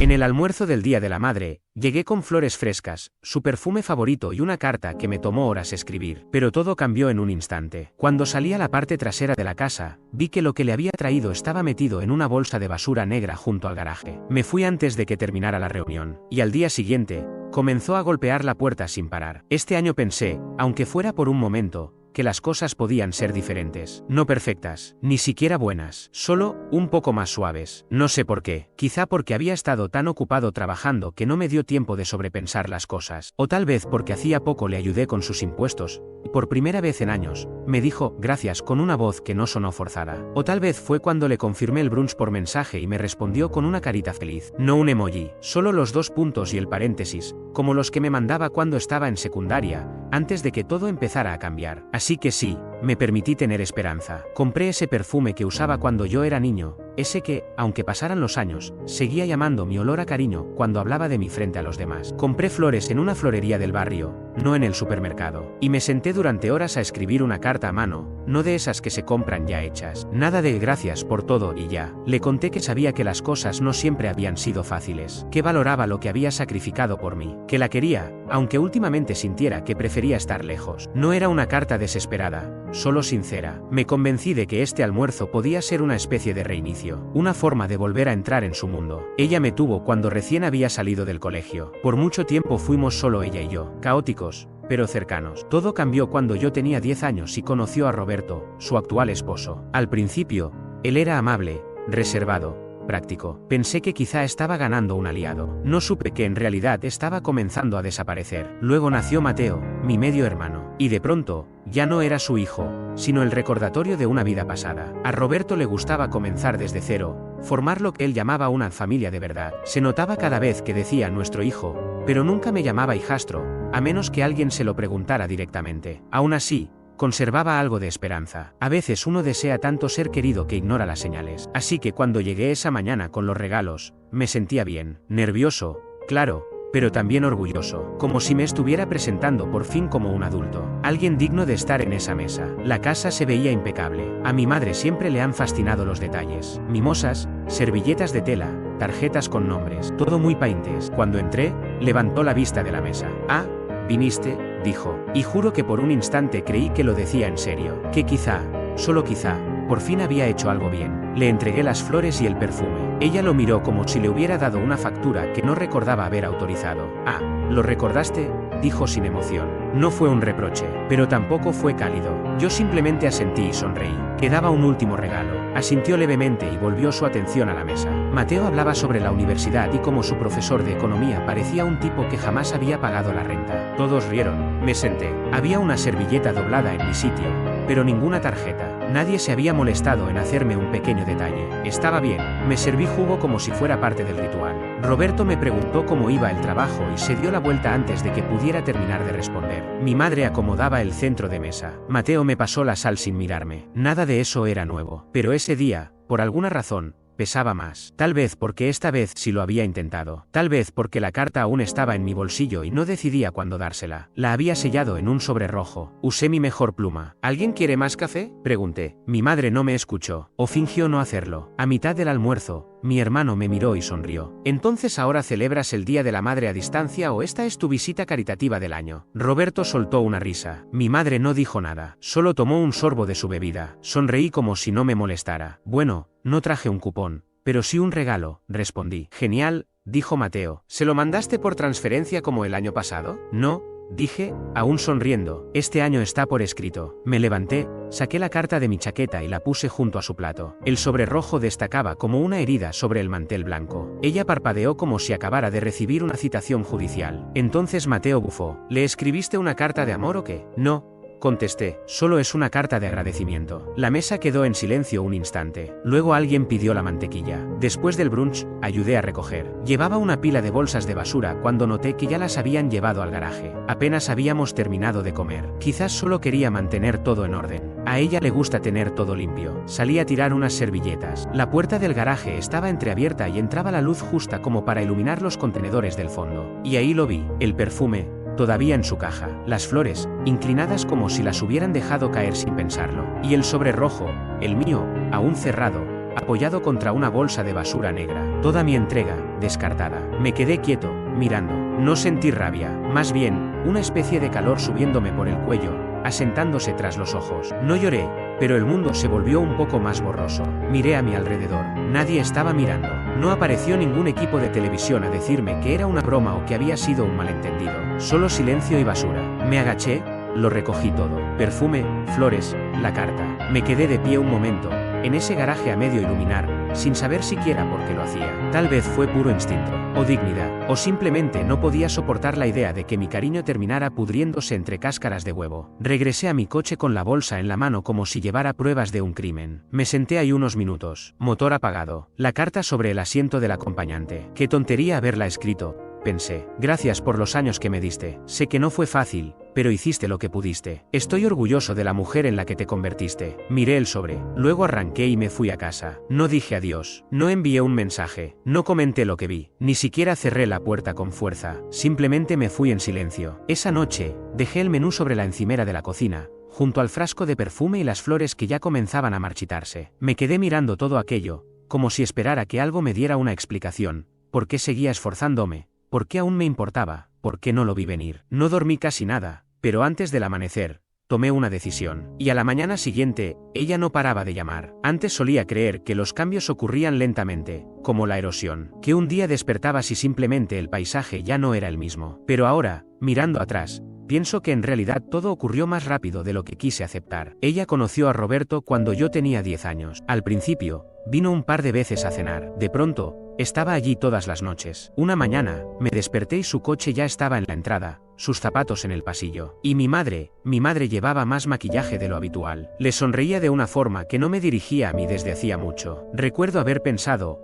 En el almuerzo del Día de la Madre, llegué con flores frescas, su perfume favorito y una carta que me tomó horas escribir. Pero todo cambió en un instante. Cuando salí a la parte trasera de la casa, vi que lo que le había traído estaba metido en una bolsa de basura negra junto al garaje. Me fui antes de que terminara la reunión, y al día siguiente, comenzó a golpear la puerta sin parar. Este año pensé, aunque fuera por un momento, que las cosas podían ser diferentes. No perfectas, ni siquiera buenas, solo un poco más suaves. No sé por qué, quizá porque había estado tan ocupado trabajando que no me dio tiempo de sobrepensar las cosas. O tal vez porque hacía poco le ayudé con sus impuestos, y por primera vez en años, me dijo gracias con una voz que no sonó forzada. O tal vez fue cuando le confirmé el brunch por mensaje y me respondió con una carita feliz. No un emoji, solo los 2 puntos y el paréntesis, como los que me mandaba cuando estaba en secundaria, antes de que todo empezara a cambiar. Así que sí, me permití tener esperanza. Compré ese perfume que usaba cuando yo era niño, ese que, aunque pasaran los años, seguía llamando mi olor a cariño cuando hablaba de mí frente a los demás. Compré flores en una florería del barrio, no en el supermercado, y me senté durante horas a escribir una carta a mano, no de esas que se compran ya hechas. Nada de gracias por todo y ya. Le conté que sabía que las cosas no siempre habían sido fáciles, que valoraba lo que había sacrificado por mí, que la quería, aunque últimamente sintiera que prefería estar lejos. No era una carta desesperada, solo sincera. Me convencí de que este almuerzo podía ser una especie de reinicio, una forma de volver a entrar en su mundo. Ella me tuvo cuando recién había salido del colegio. Por mucho tiempo fuimos solo ella y yo, caóticos, pero cercanos. Todo cambió cuando yo tenía 10 años y conoció a Roberto, su actual esposo. Al principio, él era amable, reservado, práctico. Pensé que quizá estaba ganando un aliado. No supe que en realidad estaba comenzando a desaparecer. Luego nació Mateo, mi medio hermano. Y de pronto, ya no era su hijo, sino el recordatorio de una vida pasada. A Roberto le gustaba comenzar desde cero, formar lo que él llamaba una familia de verdad. Se notaba cada vez que decía nuestro hijo, pero nunca me llamaba hijastro, a menos que alguien se lo preguntara directamente. Aún así, conservaba algo de esperanza. A veces uno desea tanto ser querido que ignora las señales. Así que cuando llegué esa mañana con los regalos, me sentía bien, nervioso, claro, pero también orgulloso, como si me estuviera presentando por fin como un adulto, alguien digno de estar en esa mesa. La casa se veía impecable. A mi madre siempre le han fascinado los detalles. Mimosas, servilletas de tela, tarjetas con nombres, todo muy paintes. Cuando entré, levantó la vista de la mesa. Ah, ¿viniste?, dijo, y juro que por un instante creí que lo decía en serio, que quizá, solo quizá, por fin había hecho algo bien. Le entregué las flores y el perfume. Ella lo miró como si le hubiera dado una factura que no recordaba haber autorizado. Ah, ¿lo recordaste?, dijo sin emoción. No fue un reproche, pero tampoco fue cálido. Yo simplemente asentí y sonreí. Quedaba un último regalo. Asintió levemente y volvió su atención a la mesa. Mateo hablaba sobre la universidad y cómo su profesor de economía parecía un tipo que jamás había pagado la renta. Todos rieron. Me senté. Había una servilleta doblada en mi sitio, pero ninguna tarjeta. Nadie se había molestado en hacerme un pequeño detalle. Estaba bien. Me serví jugo como si fuera parte del ritual. Roberto me preguntó cómo iba el trabajo y se dio la vuelta antes de que pudiera terminar de responder. Mi madre acomodaba el centro de mesa. Mateo me pasó la sal sin mirarme. Nada de eso era nuevo. Pero ese día, por alguna razón, pesaba más. Tal vez porque esta vez sí lo había intentado. Tal vez porque la carta aún estaba en mi bolsillo y no decidía cuándo dársela. La había sellado en un sobre rojo. Usé mi mejor pluma. ¿Alguien quiere más café?, pregunté. Mi madre no me escuchó, o fingió no hacerlo. A mitad del almuerzo, mi hermano me miró y sonrió. ¿Entonces ahora celebras el Día de la Madre a distancia o esta es tu visita caritativa del año? Roberto soltó una risa. Mi madre no dijo nada, solo tomó un sorbo de su bebida. Sonreí como si no me molestara. Bueno, no traje un cupón, pero sí un regalo, respondí. Genial, dijo Mateo. ¿Se lo mandaste por transferencia como el año pasado? No, dije, aún sonriendo. Este año está por escrito. Me levanté, saqué la carta de mi chaqueta y la puse junto a su plato. El sobre rojo destacaba como una herida sobre el mantel blanco. Ella parpadeó como si acabara de recibir una citación judicial. Entonces Mateo bufó. ¿Le escribiste una carta de amor o qué? No, contesté, solo es una carta de agradecimiento. La mesa quedó en silencio un instante. Luego alguien pidió la mantequilla. Después del brunch, ayudé a recoger. Llevaba una pila de bolsas de basura cuando noté que ya las habían llevado al garaje. Apenas habíamos terminado de comer. Quizás solo quería mantener todo en orden. A ella le gusta tener todo limpio. Salí a tirar unas servilletas. La puerta del garaje estaba entreabierta y entraba la luz justa como para iluminar los contenedores del fondo. Y ahí lo vi, el perfume, todavía en su caja, las flores, inclinadas como si las hubieran dejado caer sin pensarlo, y el sobre rojo, el mío, aún cerrado, apoyado contra una bolsa de basura negra. Toda mi entrega, descartada. Me quedé quieto, mirando. No sentí rabia, más bien, una especie de calor subiéndome por el cuello, asentándose tras los ojos. No lloré, pero el mundo se volvió un poco más borroso. Miré a mi alrededor. Nadie estaba mirando. No apareció ningún equipo de televisión a decirme que era una broma o que había sido un malentendido. Solo silencio y basura. Me agaché, lo recogí todo. Perfume, flores, la carta. Me quedé de pie un momento, en ese garaje a medio iluminar, sin saber siquiera por qué lo hacía. Tal vez fue puro instinto, o dignidad, o simplemente no podía soportar la idea de que mi cariño terminara pudriéndose entre cáscaras de huevo. Regresé a mi coche con la bolsa en la mano como si llevara pruebas de un crimen. Me senté ahí unos minutos, motor apagado, la carta sobre el asiento del acompañante. Qué tontería haberla escrito, pensé. Gracias por los años que me diste. Sé que no fue fácil, pero hiciste lo que pudiste. Estoy orgulloso de la mujer en la que te convertiste. Miré el sobre, luego arranqué y me fui a casa. No dije adiós, no envié un mensaje, no comenté lo que vi, ni siquiera cerré la puerta con fuerza, simplemente me fui en silencio. Esa noche, dejé el menú sobre la encimera de la cocina, junto al frasco de perfume y las flores que ya comenzaban a marchitarse. Me quedé mirando todo aquello, como si esperara que algo me diera una explicación. ¿Por qué seguía esforzándome? ¿Por qué aún me importaba? ¿Por qué no lo vi venir? No dormí casi nada, pero antes del amanecer, tomé una decisión. Y a la mañana siguiente, ella no paraba de llamar. Antes solía creer que los cambios ocurrían lentamente, como la erosión, que un día despertabas y simplemente el paisaje ya no era el mismo. Pero ahora, mirando atrás, pienso que en realidad todo ocurrió más rápido de lo que quise aceptar. Ella conoció a Roberto cuando yo tenía 10 años. Al principio, vino un par de veces a cenar. De pronto, estaba allí todas las noches. Una mañana, me desperté y su coche ya estaba en la entrada, sus zapatos en el pasillo. Y mi madre llevaba más maquillaje de lo habitual. Le sonreía de una forma que no me dirigía a mí desde hacía mucho. Recuerdo haber pensado,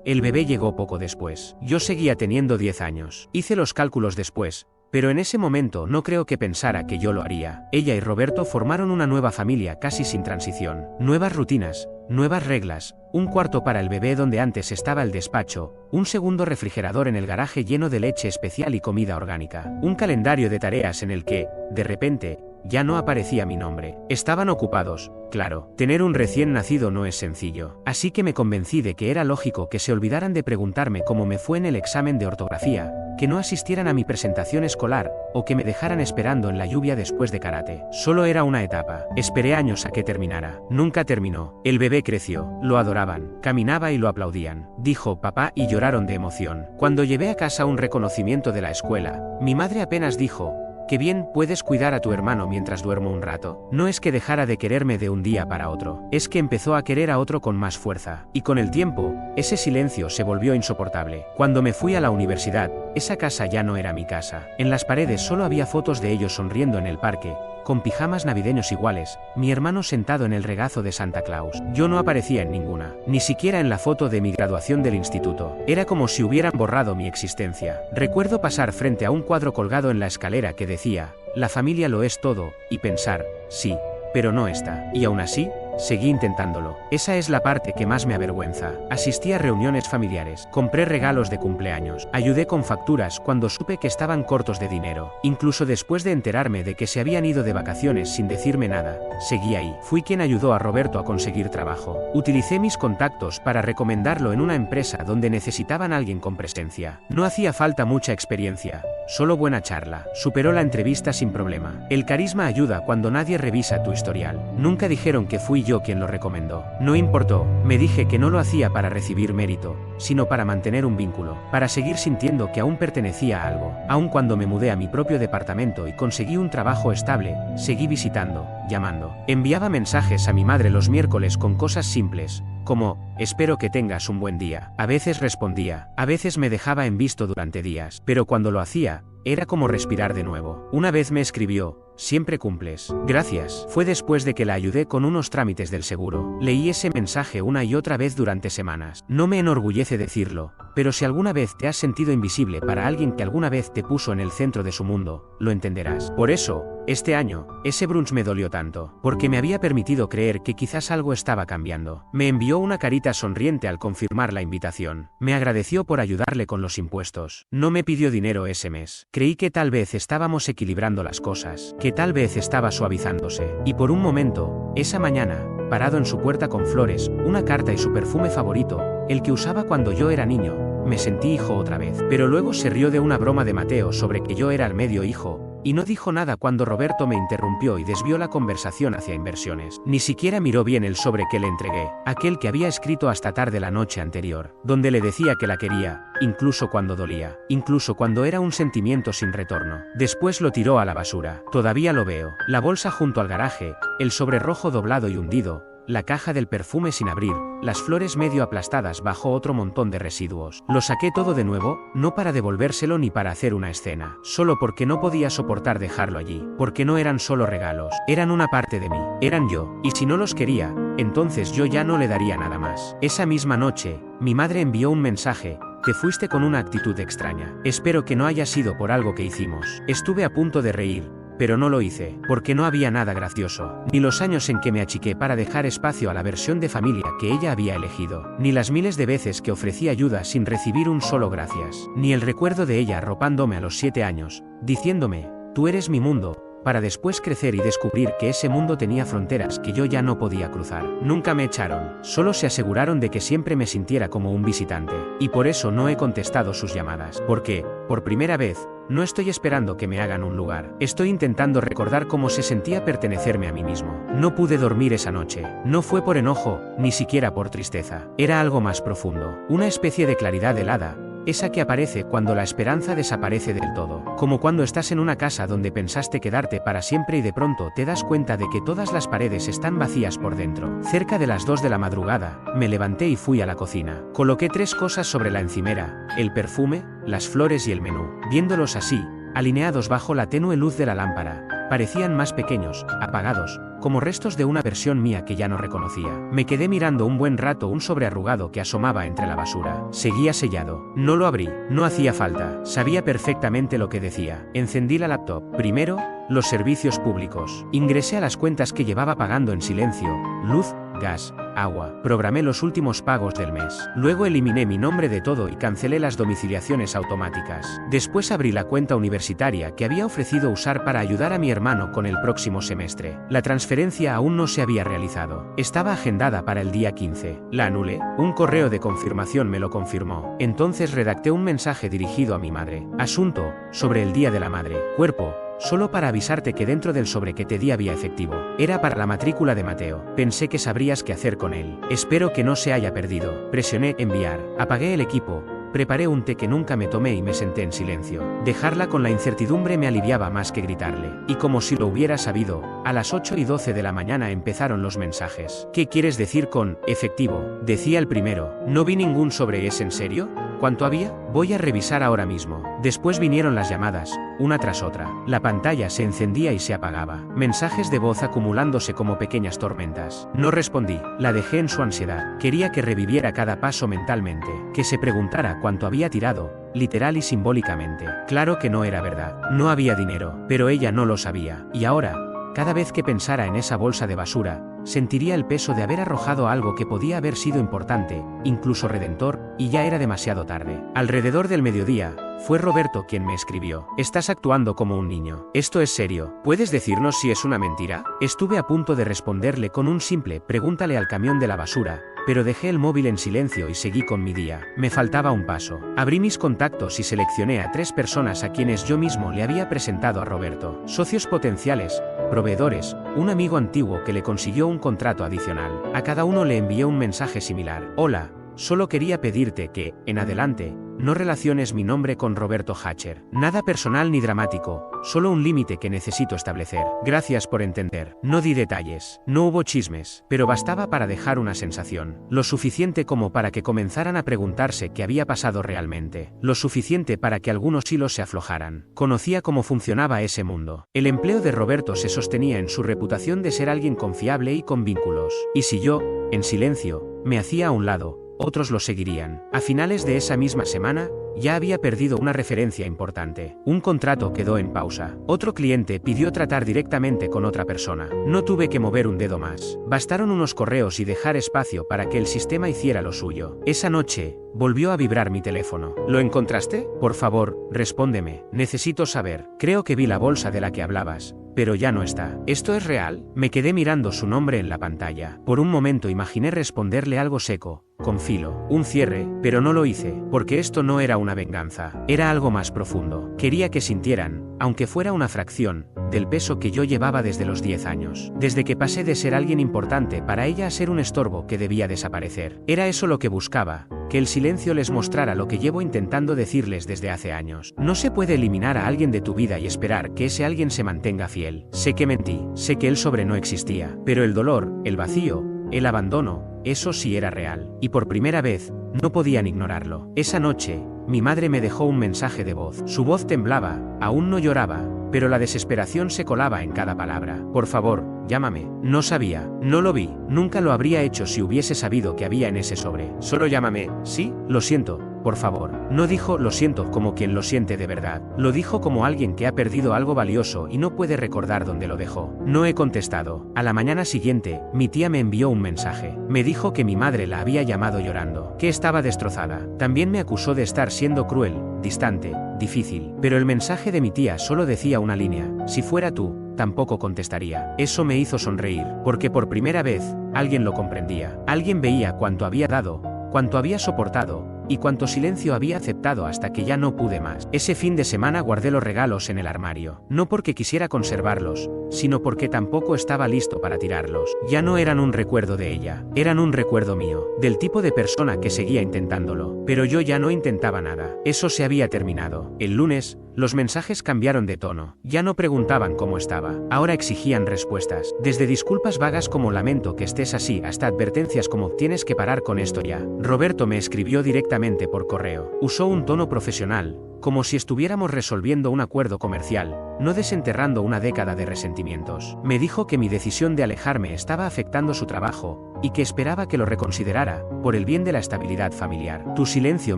el bebé llegó poco después. Yo seguía teniendo 10 años. Hice los cálculos después, pero en ese momento no creo que pensara que yo lo haría. Ella y Roberto formaron una nueva familia casi sin transición. Nuevas rutinas, nuevas reglas, un cuarto para el bebé donde antes estaba el despacho, un segundo refrigerador en el garaje lleno de leche especial y comida orgánica, un calendario de tareas en el que, de repente, ya no aparecía mi nombre. Estaban ocupados, claro. Tener un recién nacido no es sencillo. Así que me convencí de que era lógico que se olvidaran de preguntarme cómo me fue en el examen de ortografía, que no asistieran a mi presentación escolar, o que me dejaran esperando en la lluvia después de karate. Solo era una etapa. Esperé años a que terminara. Nunca terminó. El bebé creció. Lo adoraban. Caminaba y lo aplaudían. Dijo papá y lloraron de emoción. Cuando llevé a casa un reconocimiento de la escuela, mi madre apenas dijo: «Qué bien, puedes cuidar a tu hermano mientras duermo un rato». No es que dejara de quererme de un día para otro, es que empezó a querer a otro con más fuerza. Y con el tiempo, ese silencio se volvió insoportable. Cuando me fui a la universidad, esa casa ya no era mi casa. En las paredes solo había fotos de ellos sonriendo en el parque, con pijamas navideños iguales, mi hermano sentado en el regazo de Santa Claus. Yo no aparecía en ninguna, ni siquiera en la foto de mi graduación del instituto. Era como si hubieran borrado mi existencia. Recuerdo pasar frente a un cuadro colgado en la escalera que decía: «La familia lo es todo», y pensar: sí, pero no está. Y aún así, seguí intentándolo. Esa es la parte que más me avergüenza. Asistí a reuniones familiares, compré regalos de cumpleaños, ayudé con facturas cuando supe que estaban cortos de dinero. Incluso después de enterarme de que se habían ido de vacaciones sin decirme nada, seguí ahí. Fui quien ayudó a Roberto a conseguir trabajo. Utilicé mis contactos para recomendarlo en una empresa donde necesitaban a alguien con presencia. No hacía falta mucha experiencia, solo buena charla. Superó la entrevista sin problema. El carisma ayuda cuando nadie revisa tu historial. Nunca dijeron que fui yo quien lo recomendó. No importó, me dije que no lo hacía para recibir mérito, sino para mantener un vínculo, para seguir sintiendo que aún pertenecía a algo. Aun cuando me mudé a mi propio departamento y conseguí un trabajo estable, seguí visitando, llamando. Enviaba mensajes a mi madre los miércoles con cosas simples, como: «Espero que tengas un buen día». A veces respondía, a veces me dejaba en visto durante días, pero cuando lo hacía, era como respirar de nuevo. Una vez me escribió: «Siempre cumples». Gracias. Fue después de que la ayudé con unos trámites del seguro. Leí ese mensaje una y otra vez durante semanas. No me enorgullece decirlo, pero si alguna vez te has sentido invisible para alguien que alguna vez te puso en el centro de su mundo, lo entenderás. Por eso, este año, ese brunch me dolió tanto, porque me había permitido creer que quizás algo estaba cambiando. Me envió una carita sonriente al confirmar la invitación. Me agradeció por ayudarle con los impuestos. No me pidió dinero ese mes. Creí que tal vez estábamos equilibrando las cosas, que tal vez estaba suavizándose. Y por un momento, esa mañana, parado en su puerta con flores, una carta y su perfume favorito, el que usaba cuando yo era niño, me sentí hijo otra vez. Pero luego se rió de una broma de Mateo sobre que yo era el medio hijo, y no dijo nada cuando Roberto me interrumpió y desvió la conversación hacia inversiones. Ni siquiera miró bien el sobre que le entregué, aquel que había escrito hasta tarde la noche anterior, donde le decía que la quería, incluso cuando dolía, incluso cuando era un sentimiento sin retorno. Después lo tiró a la basura. Todavía lo veo. La bolsa junto al garaje, el sobre rojo doblado y hundido, la caja del perfume sin abrir, las flores medio aplastadas bajo otro montón de residuos. Lo saqué todo de nuevo, no para devolvérselo ni para hacer una escena, solo porque no podía soportar dejarlo allí, porque no eran solo regalos, eran una parte de mí, eran yo, y si no los quería, entonces yo ya no le daría nada más. Esa misma noche, mi madre envió un mensaje: te fuiste con una actitud extraña. Espero que no haya sido por algo que hicimos. Estuve a punto de reír, pero no lo hice, porque no había nada gracioso, ni los años en que me achiqué para dejar espacio a la versión de familia que ella había elegido, ni las miles de veces que ofrecí ayuda sin recibir un solo gracias, ni el recuerdo de ella arropándome a los 7 años, diciéndome, tú eres mi mundo, para después crecer y descubrir que ese mundo tenía fronteras que yo ya no podía cruzar. Nunca me echaron, solo se aseguraron de que siempre me sintiera como un visitante, y por eso no he contestado sus llamadas, porque, por primera vez, no estoy esperando que me hagan un lugar. Estoy intentando recordar cómo se sentía pertenecerme a mí mismo. No pude dormir esa noche. No fue por enojo, ni siquiera por tristeza. Era algo más profundo. Una especie de claridad helada, esa que aparece cuando la esperanza desaparece del todo. Como cuando estás en una casa donde pensaste quedarte para siempre y de pronto te das cuenta de que todas las paredes están vacías por dentro. Cerca de las 2 de la madrugada, me levanté y fui a la cocina. Coloqué 3 cosas sobre la encimera: el perfume, las flores y el menú. Viéndolos así, alineados bajo la tenue luz de la lámpara, parecían más pequeños, apagados, como restos de una versión mía que ya no reconocía. Me quedé mirando un buen rato un sobre arrugado que asomaba entre la basura. Seguía sellado. No lo abrí. No hacía falta. Sabía perfectamente lo que decía. Encendí la laptop. Primero, los servicios públicos. Ingresé a las cuentas que llevaba pagando en silencio: luz, gas, agua. Programé los últimos pagos del mes. Luego eliminé mi nombre de todo y cancelé las domiciliaciones automáticas. Después abrí la cuenta universitaria que había ofrecido usar para ayudar a mi hermano con el próximo semestre. La transferencia aún no se había realizado. Estaba agendada para el día 15. La anulé. Un correo de confirmación me lo confirmó. Entonces redacté un mensaje dirigido a mi madre. Asunto: sobre el Día de la Madre. Cuerpo: solo para avisarte que dentro del sobre que te di había efectivo. Era para la matrícula de Mateo. Pensé que sabrías qué hacer con él. Espero que no se haya perdido. Presioné enviar. Apagué el equipo. Preparé un té que nunca me tomé y me senté en silencio. Dejarla con la incertidumbre me aliviaba más que gritarle. Y como si lo hubiera sabido, a las 8:12 de la mañana empezaron los mensajes. ¿Qué quieres decir con efectivo? Decía el primero. No vi ningún sobre. ¿Es en serio? ¿Cuánto había? Voy a revisar ahora mismo. Después vinieron las llamadas, una tras otra. La pantalla se encendía y se apagaba. Mensajes de voz acumulándose como pequeñas tormentas. No respondí. La dejé en su ansiedad. Quería que reviviera cada paso mentalmente, que se preguntara cuánto había tirado, literal y simbólicamente. Claro que no era verdad. No había dinero, pero ella no lo sabía. Y ahora, cada vez que pensara en esa bolsa de basura, sentiría el peso de haber arrojado algo que podía haber sido importante, incluso redentor, y ya era demasiado tarde. Alrededor del mediodía, fue Roberto quien me escribió. Estás actuando como un niño. Esto es serio. ¿Puedes decirnos si es una mentira? Estuve a punto de responderle con un simple pregúntale al camión de la basura, pero dejé el móvil en silencio y seguí con mi día. Me faltaba un paso. Abrí mis contactos y seleccioné a 3 personas a quienes yo mismo le había presentado a Roberto. Socios potenciales, proveedores, un amigo antiguo que le consiguió un contrato adicional. A cada uno le envié un mensaje similar. Hola, solo quería pedirte que, en adelante, no relaciones mi nombre con Roberto Hatcher. Nada personal ni dramático, solo un límite que necesito establecer. Gracias por entender. No di detalles, no hubo chismes, pero bastaba para dejar una sensación. Lo suficiente como para que comenzaran a preguntarse qué había pasado realmente. Lo suficiente para que algunos hilos se aflojaran. Conocía cómo funcionaba ese mundo. El empleo de Roberto se sostenía en su reputación de ser alguien confiable y con vínculos. Y si yo, en silencio, me hacía a un lado, otros lo seguirían. A finales de esa misma semana, ya había perdido una referencia importante. Un contrato quedó en pausa. Otro cliente pidió tratar directamente con otra persona. No tuve que mover un dedo más. Bastaron unos correos y dejar espacio para que el sistema hiciera lo suyo. Esa noche, volvió a vibrar mi teléfono. ¿Lo encontraste? Por favor, respóndeme. Necesito saber. Creo que vi la bolsa de la que hablabas, pero ya no está. ¿Esto es real? Me quedé mirando su nombre en la pantalla. Por un momento imaginé responderle algo seco, con filo, un cierre, pero no lo hice, porque esto no era una venganza, era algo más profundo. Quería que sintieran, aunque fuera una fracción, del peso que yo llevaba desde los 10 años. Desde que pasé de ser alguien importante para ella a ser un estorbo que debía desaparecer. Era eso lo que buscaba, que el silencio les mostrara lo que llevo intentando decirles desde hace años. No se puede eliminar a alguien de tu vida y esperar que ese alguien se mantenga fiel. Sé que mentí, sé que el sobre no existía, pero el dolor, el vacío, el abandono, eso sí era real. Y por primera vez, no podían ignorarlo. Esa noche, mi madre me dejó un mensaje de voz. Su voz temblaba, aún no lloraba, pero la desesperación se colaba en cada palabra. Por favor, llámame. No sabía, no lo vi, nunca lo habría hecho si hubiese sabido que había en ese sobre. Solo llámame, ¿sí? Lo siento, por favor. No dijo lo siento como quien lo siente de verdad. Lo dijo como alguien que ha perdido algo valioso y no puede recordar dónde lo dejó. No he contestado. A la mañana siguiente, mi tía me envió un mensaje. Me dijo que mi madre la había llamado llorando, que estaba destrozada. También me acusó de estar siendo cruel, distante, difícil. Pero el mensaje de mi tía solo decía una línea: si fuera tú, tampoco contestaría. Eso me hizo sonreír, porque por primera vez, alguien lo comprendía. Alguien veía cuánto había dado, cuánto había soportado, y cuánto silencio había aceptado hasta que ya no pude más. Ese fin de semana guardé los regalos en el armario, no porque quisiera conservarlos, sino porque tampoco estaba listo para tirarlos. Ya no eran un recuerdo de ella, eran un recuerdo mío, del tipo de persona que seguía intentándolo. Pero yo ya no intentaba nada, eso se había terminado. El lunes, los mensajes cambiaron de tono, ya no preguntaban cómo estaba, ahora exigían respuestas, desde disculpas vagas como lamento que estés así hasta advertencias como tienes que parar con esto ya. Roberto me escribió directamente por correo, usó un tono profesional, como si estuviéramos resolviendo un acuerdo comercial, no desenterrando una década de resentimientos. Me dijo que mi decisión de alejarme estaba afectando su trabajo, y que esperaba que lo reconsiderara, por el bien de la estabilidad familiar. Tu silencio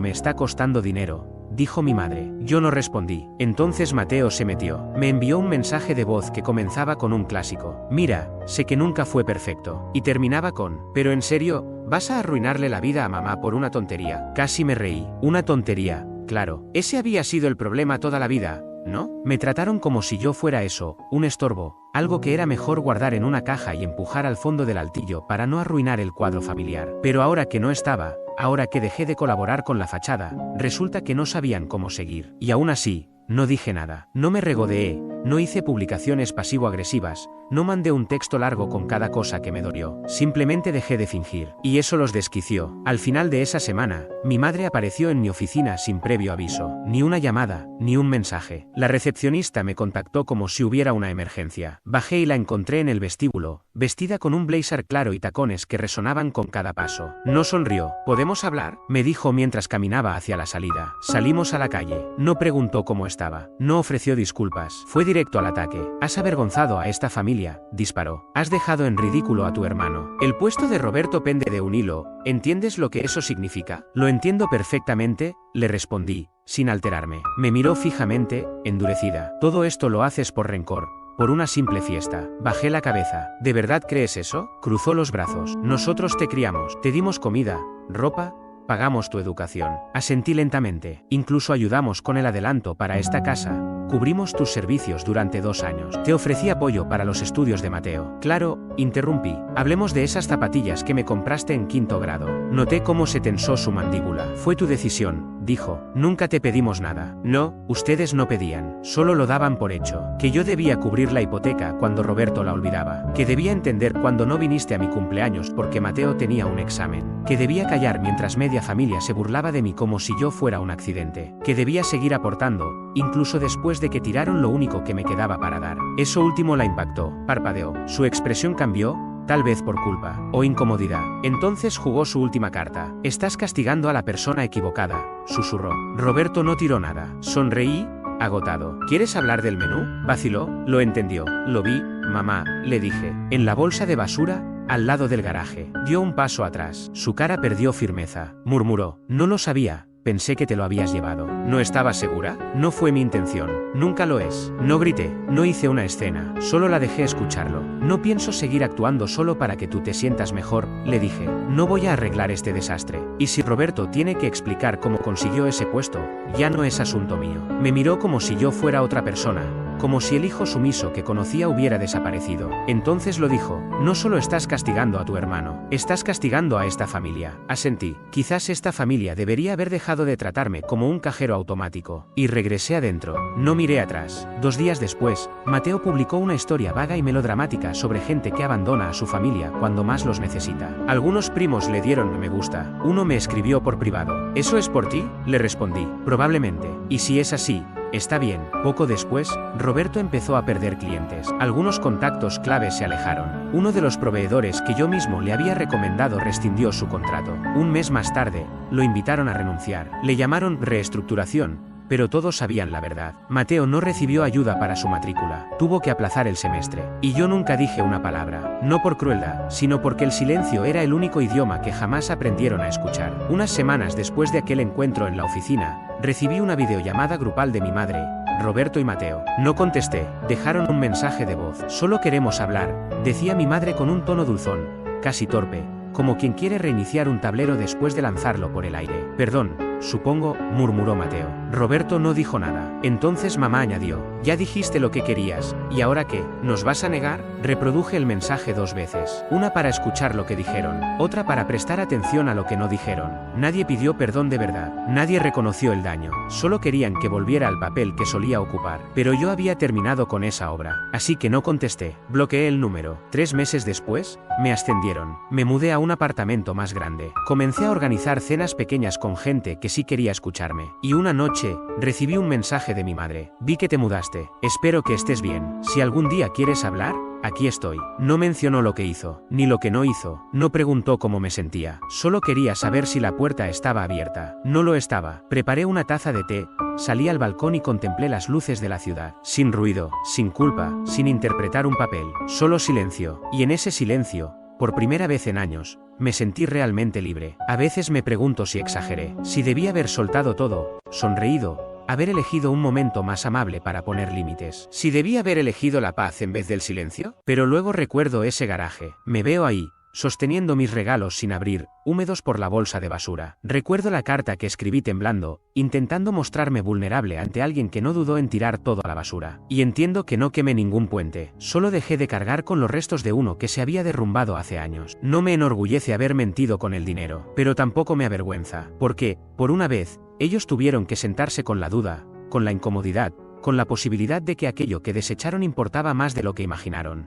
me está costando dinero, dijo mi madre. Yo no respondí. Entonces Mateo se metió. Me envió un mensaje de voz que comenzaba con un clásico: mira, sé que nunca fue perfecto, y terminaba con: pero en serio, ¿vas a arruinarle la vida a mamá por una tontería? Casi me reí. Una tontería. Claro, ese había sido el problema toda la vida, ¿no? Me trataron como si yo fuera eso, un estorbo, algo que era mejor guardar en una caja y empujar al fondo del altillo para no arruinar el cuadro familiar. Pero ahora que no estaba, ahora que dejé de colaborar con la fachada, resulta que no sabían cómo seguir. Y aún así, no dije nada, no me regodeé, no hice publicaciones pasivo-agresivas, no mandé un texto largo con cada cosa que me dolió, simplemente dejé de fingir. Y eso los desquició. Al final de esa semana, mi madre apareció en mi oficina sin previo aviso, ni una llamada, ni un mensaje. La recepcionista me contactó como si hubiera una emergencia. Bajé y la encontré en el vestíbulo, vestida con un blazer claro y tacones que resonaban con cada paso. No sonrió. ¿Podemos hablar?, me dijo mientras caminaba hacia la salida. Salimos a la calle. No preguntó cómo estaba, no ofreció disculpas, fue directo al ataque. Has avergonzado a esta familia, disparó. Has dejado en ridículo a tu hermano. El puesto de Roberto pende de un hilo, ¿entiendes lo que eso significa? Lo entiendo perfectamente, le respondí, sin alterarme. Me miró fijamente, endurecida. Todo esto lo haces por rencor, por una simple fiesta. Bajé la cabeza. ¿De verdad crees eso? Cruzó los brazos. Nosotros te criamos, te dimos comida, ropa, pagamos tu educación. Asentí lentamente. Incluso ayudamos con el adelanto para esta casa. Cubrimos tus servicios durante 2 años. Te ofrecí apoyo para los estudios de Mateo. Claro, interrumpí. Hablemos de esas zapatillas que me compraste en 5º grado. Noté cómo se tensó su mandíbula. Fue tu decisión, dijo. Nunca te pedimos nada. No, ustedes no pedían. Solo lo daban por hecho. Que yo debía cubrir la hipoteca cuando Roberto la olvidaba. Que debía entender cuando no viniste a mi cumpleaños porque Mateo tenía un examen. Que debía callar mientras media familia se burlaba de mí como si yo fuera un accidente. Que debía seguir aportando, incluso después de que tiraron lo único que me quedaba para dar. Eso último la impactó. Parpadeó. Su expresión cambió, tal vez por culpa o incomodidad. Entonces jugó su última carta. Estás castigando a la persona equivocada, susurró. Roberto no tiró nada. Sonreí, agotado. ¿Quieres hablar del menú?, vaciló. Lo entendió. Lo vi, mamá, le dije. En la bolsa de basura, al lado del garaje. Dio un paso atrás. Su cara perdió firmeza. Murmuró. No lo sabía, pensé que te lo habías llevado. ¿No estabas segura? No fue mi intención. Nunca lo es. No grité, no hice una escena, solo la dejé escucharlo. No pienso seguir actuando solo para que tú te sientas mejor, le dije. No voy a arreglar este desastre. Y si Roberto tiene que explicar cómo consiguió ese puesto, ya no es asunto mío. Me miró como si yo fuera otra persona, como si el hijo sumiso que conocía hubiera desaparecido. Entonces lo dijo, no solo estás castigando a tu hermano, estás castigando a esta familia. Asentí, quizás esta familia debería haber dejado de tratarme como un cajero automático. Y regresé adentro, no miré atrás. 2 días después, Mateo publicó una historia vaga y melodramática sobre gente que abandona a su familia cuando más los necesita. Algunos primos le dieron me gusta, uno me escribió por privado. ¿Eso es por ti? Le respondí, probablemente. Y si es así, está bien. Poco después, Roberto empezó a perder clientes. Algunos contactos claves se alejaron. Uno de los proveedores que yo mismo le había recomendado rescindió su contrato. Un mes más tarde, lo invitaron a renunciar. Le llamaron reestructuración, pero todos sabían la verdad. Mateo no recibió ayuda para su matrícula. Tuvo que aplazar el semestre. Y yo nunca dije una palabra. No por crueldad, sino porque el silencio era el único idioma que jamás aprendieron a escuchar. Unas semanas después de aquel encuentro en la oficina, recibí una videollamada grupal de mi madre, Roberto y Mateo. No contesté, dejaron un mensaje de voz. Solo queremos hablar, decía mi madre con un tono dulzón, casi torpe, como quien quiere reiniciar un tablero después de lanzarlo por el aire. Perdón, supongo, murmuró Mateo. Roberto no dijo nada. Entonces mamá añadió, ya dijiste lo que querías, ¿y ahora qué? ¿Nos vas a negar? Reproduje el mensaje 2 veces. Una para escuchar lo que dijeron, otra para prestar atención a lo que no dijeron. Nadie pidió perdón de verdad. Nadie reconoció el daño. Solo querían que volviera al papel que solía ocupar. Pero yo había terminado con esa obra. Así que no contesté. Bloqueé el número. 3 meses después, me ascendieron. Me mudé a un apartamento más grande. Comencé a organizar cenas pequeñas con gente que sí quería escucharme. Y una noche, recibí un mensaje de mi madre. Vi que te mudaste. Espero que estés bien. Si algún día quieres hablar, aquí estoy. No mencionó lo que hizo, ni lo que no hizo. No preguntó cómo me sentía. Solo quería saber si la puerta estaba abierta. No lo estaba. Preparé una taza de té, salí al balcón y contemplé las luces de la ciudad. Sin ruido, sin culpa, sin interpretar un papel. Solo silencio. Y en ese silencio, por primera vez en años, me sentí realmente libre. A veces me pregunto si exageré, si debí haber soltado todo, sonreído, haber elegido un momento más amable para poner límites. Si debí haber elegido la paz en vez del silencio. Pero luego recuerdo ese garaje. Me veo ahí, sosteniendo mis regalos sin abrir, húmedos por la bolsa de basura. Recuerdo la carta que escribí temblando, intentando mostrarme vulnerable ante alguien que no dudó en tirar todo a la basura. Y entiendo que no quemé ningún puente, solo dejé de cargar con los restos de uno que se había derrumbado hace años. No me enorgullece haber mentido con el dinero, pero tampoco me avergüenza, porque, por una vez, ellos tuvieron que sentarse con la duda, con la incomodidad, con la posibilidad de que aquello que desecharon importaba más de lo que imaginaron.